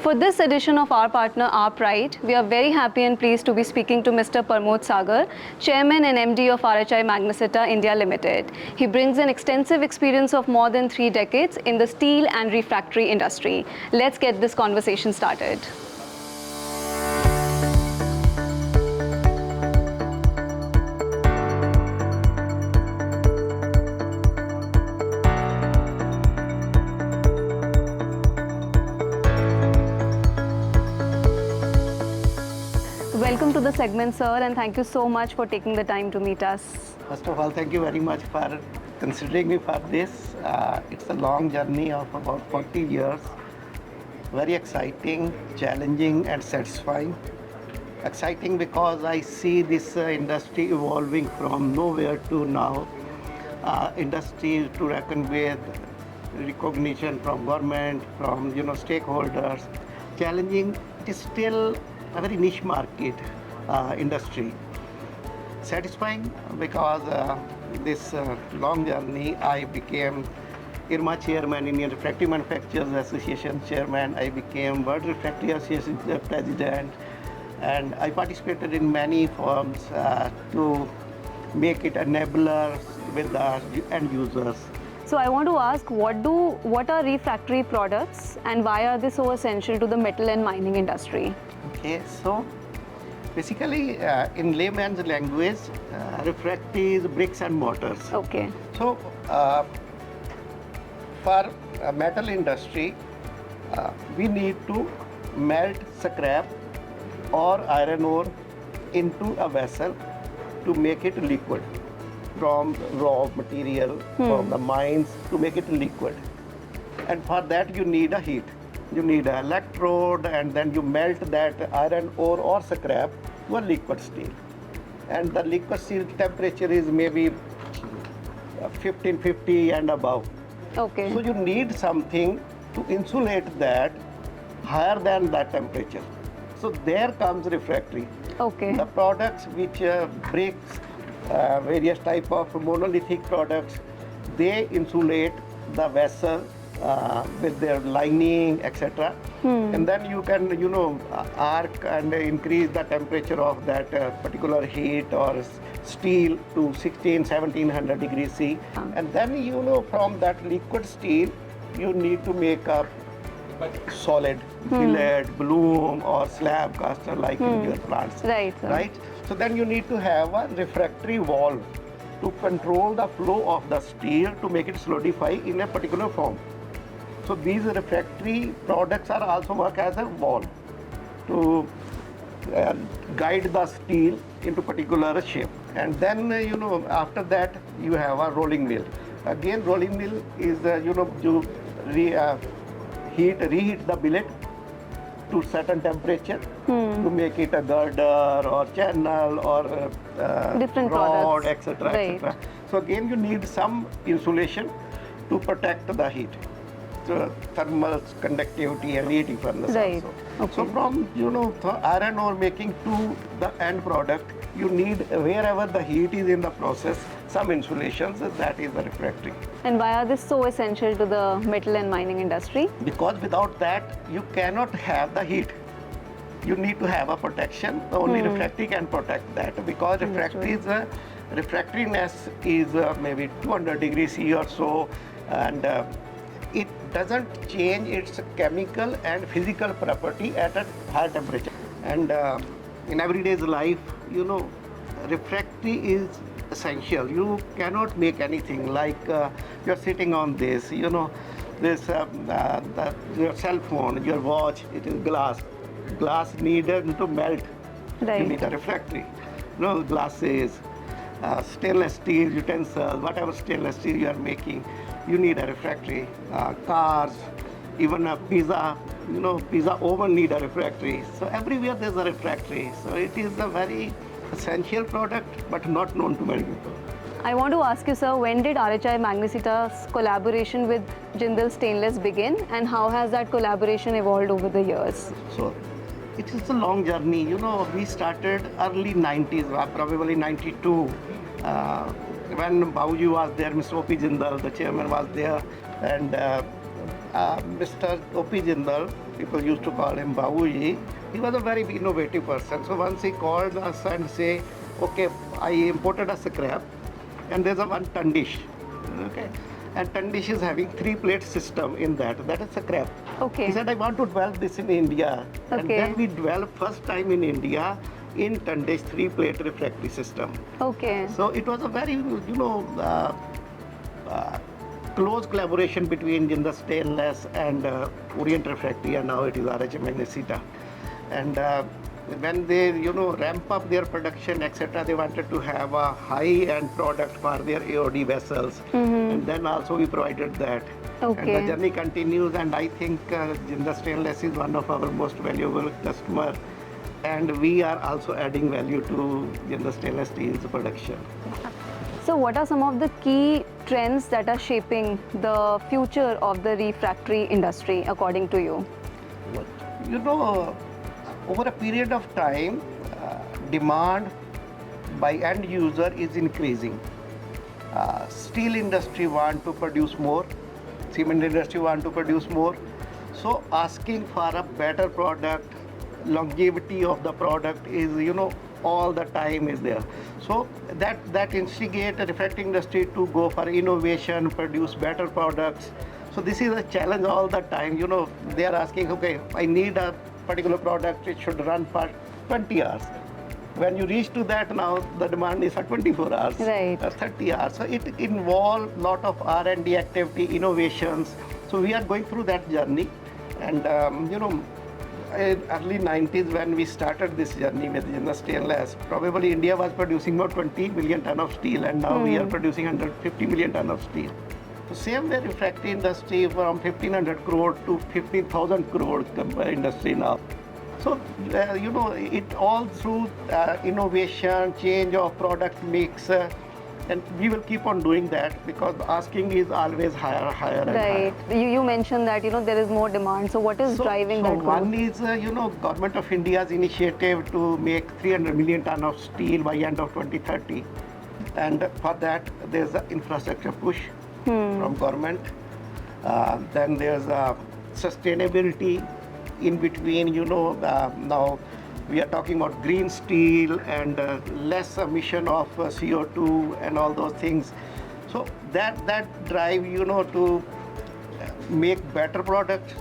For this edition of our partner, Our Pride, we are very happy and pleased to be speaking to Mr. Parmod Sagar, Chairman and MD of RHI Magnesita India Ltd. He brings an extensive experience of more than 3 decades in the steel and refractory industry. Let's get this conversation started. Welcome to the segment, sir, and thank you so much for taking the time to meet us. First of all, thank you very much for considering me for this. It's a long journey of about 40 years. Very exciting, challenging, and satisfying. Exciting because I see this industry evolving from nowhere to now. Industry to reckon with, recognition from government, from stakeholders. Challenging, it is still a very niche market industry. Satisfying because this long journey I became IRMA chairman, Indian Refractory Manufacturers Association chairman. I became World Refractory Association president, and I participated in many forums to make it enabler with the end users. So I want to ask, what are refractory products and why are they so essential to the metal and mining industry? Okay, so basically in layman's language, refractory is bricks and mortars. Okay. So for metal industry, we need to melt scrap or iron ore into a vessel to make it liquid. From raw material, from the mines, to make it liquid. And for that you need a heat. You need an electrode, and then you melt that iron ore or scrap to a liquid steel. And the liquid steel temperature is maybe 1550 and above. Okay. So you need something to insulate that higher than that temperature. So there comes refractory. Okay. The products which bricks, various type of monolithic products, they insulate the vessel with their lining, etc. And then you can, arc and increase the temperature of that particular heat or steel to 1700 degrees C. And then, from that liquid steel, you need to make a solid billet, bloom, or slab caster like in your plants. Right, sir. Right? So then you need to have a refractory valve to control the flow of the steel to make it solidify in a particular form. So these refractory products are also work as a valve to guide the steel into particular shape. And then, after that you have a rolling mill. Again, rolling mill is, to reheat the billet to certain temperature to make it a girder or channel or different rod, products, etc. right. etc. So again, you need some insulation to protect the heat. So thermal conductivity and heating furnace Right. also. Okay. So from iron ore making to the end product, you need, wherever the heat is in the process, some insulations. That is the refractory. And why are they so essential to the metal and mining industry? Because without that, you cannot have the heat. You need to have a protection. The only refractory can protect that, because refractoriness is maybe 200 degrees C or so, and it doesn't change its chemical and physical property at a high temperature. And in everyday's life, refractory is essential. You cannot make anything like you're sitting on this, this your cell phone, your watch, it is glass. Glass needed to melt. Right. You need a refractory. Glasses, stainless steel utensils, whatever stainless steel you are making, you need a refractory. Cars, even a pizza, pizza oven need a refractory. So everywhere there's a refractory. So it is a very essential product, but not known to many people. I want to ask you, sir, when did RHI Magnesita's collaboration with Jindal Stainless begin, and how has that collaboration evolved over the years? So it is a long journey. We started early 90s, probably 92. When Babuji was there, Mr. O.P. Jindal, the chairman, was there, and Mr. O.P. Jindal, people used to call him Babuji, he was a very innovative person. So once he called us and say, okay, I imported a scrap and there's a 1 ton dish, okay? And ton dish is having 3-plate system in that. That is scrap. Okay. He said, I want to develop this in India. And Okay. then we developed first time in India in ton dish 3-plate refractory system. Okay. So it was a very, close collaboration between Jindal Stainless and Orient Refractory, and now it is RHI Magnesita. And when they, ramp up their production, etc., they wanted to have a high-end product for their AOD vessels. And then also we provided that. Okay. And the journey continues, and I think Jindal Stainless is one of our most valuable customer. And we are also adding value to Jindal Stainless Steel's production. So what are some of the key trends that are shaping the future of the refractory industry according to you? Over a period of time, demand by end user is increasing. Steel industry want to produce more, cement industry want to produce more. So asking for a better product, longevity of the product is, all the time is there. So that instigate the refractory industry to go for innovation, produce better products. So this is a challenge all the time. They are asking, okay, I need a particular product, it should run for 20 hours. When you reach to that now, the demand is for 24 hours, Right. 30 hours. So it involves a lot of R&D activity, innovations. So we are going through that journey. And, in early 90s when we started this journey with Jindal Stainless, probably India was producing about 20 million ton of steel, and now we are producing 150 million ton of steel. So same way refractory industry from 1500 crore to 15,000 crore industry now. So, it all through innovation, change of product mix, and we will keep on doing that because asking is always higher and higher. Right. You mentioned that, there is more demand. So what is driving that growth? One is, Government of India's initiative to make 300 million ton of steel by end of 2030. And for that, there's an infrastructure push from government. Then there's sustainability in between, now we are talking about green steel and less emission of CO2 and all those things. So that drive, to make better products,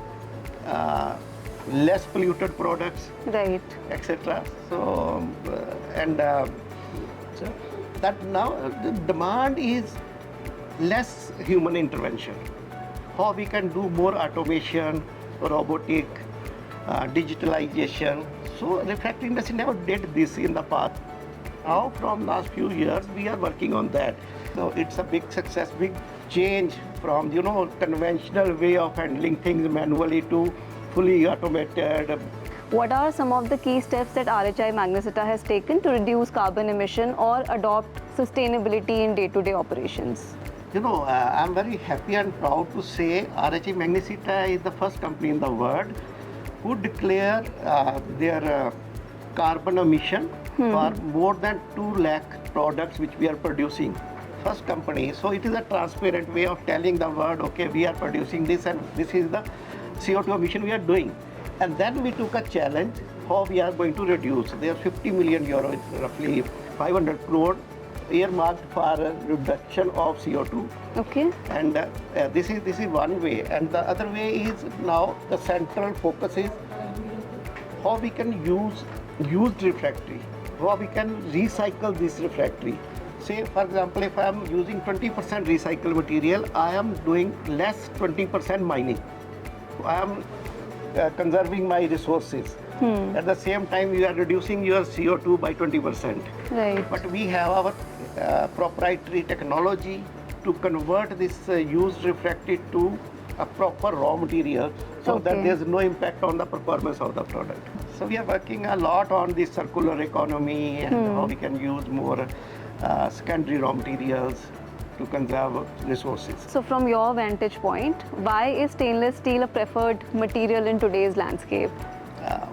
less polluted products, Right. etc. So, so that now the demand is less human intervention. How we can do more automation, robotic, digitalization. So refractory industry never did this in the past. Now from last few years we are working on that. So it's a big success, big change from conventional way of handling things manually to fully automated. What are some of the key steps that RHI Magnesita has taken to reduce carbon emission or adopt sustainability in day-to-day operations? I'm very happy and proud to say RHI Magnesita is the first company in the world who declare their carbon emission for more than 2 lakh products which we are producing. First company. So it is a transparent way of telling the world, okay, we are producing this and this is the CO2 emission we are doing. And then we took a challenge how we are going to reduce. There are 50 million euro, roughly 500 crore earmarked for reduction of CO2. Okay. And this is one way. And the other way is now the central focus is how we can use used refractory, how we can recycle this refractory. Say, for example, if I am using 20% recycled material, I am doing less 20% mining. I am conserving my resources. At the same time, you are reducing your CO2 by 20%. Right. But we have our proprietary technology to convert this used refractory to a proper raw material so that there's no impact on the performance of the product. So we are working a lot on this circular economy and how we can use more secondary raw materials to conserve resources. So from your vantage point, why is stainless steel a preferred material in today's landscape?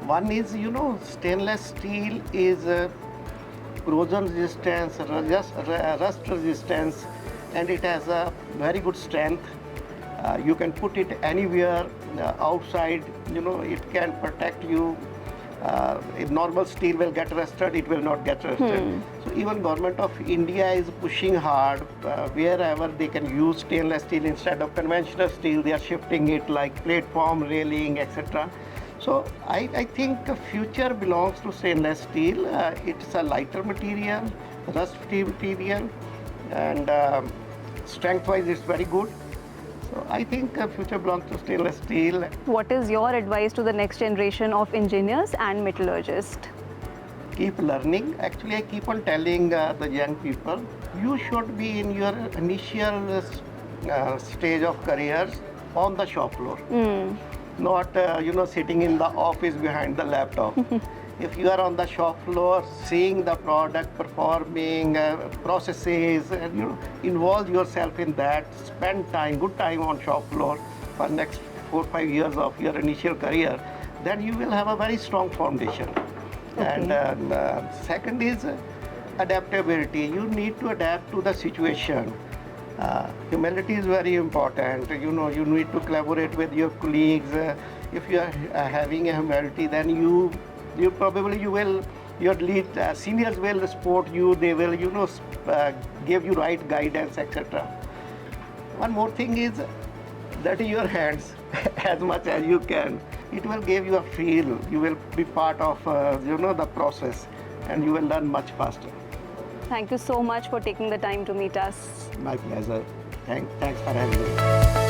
One is, stainless steel is corrosion resistance, rust resistance, and it has a very good strength. You can put it anywhere outside, it can protect you. If normal steel will get rusted, it will not get rusted. So even government of India is pushing hard wherever they can use stainless steel instead of conventional steel. They are shifting it like platform, railing, etc. So I think the future belongs to stainless steel. It's a lighter material, rust-free material, and strength-wise it's very good. So I think the future belongs to stainless steel. What is your advice to the next generation of engineers and metallurgists? Keep learning. Actually, I keep on telling the young people, you should be in your initial stage of careers on the shop floor. Not sitting in the office behind the laptop. If you are on the shop floor, seeing the product performing, processes, and involve yourself in that, spend good time on shop floor for next 4 or 5 years of your initial career, then you will have a very strong foundation. Okay. And second is adaptability. You need to adapt to the situation. Humility is very important. You need to collaborate with your colleagues. If you are having a humility, then you will, your lead seniors will support you. They will give you right guidance, etc. One more thing is that in your hands as much as you can. It will give you a feel. You will be part of the process, and you will learn much faster. Thank you so much for taking the time to meet us. My pleasure. Thanks for having me.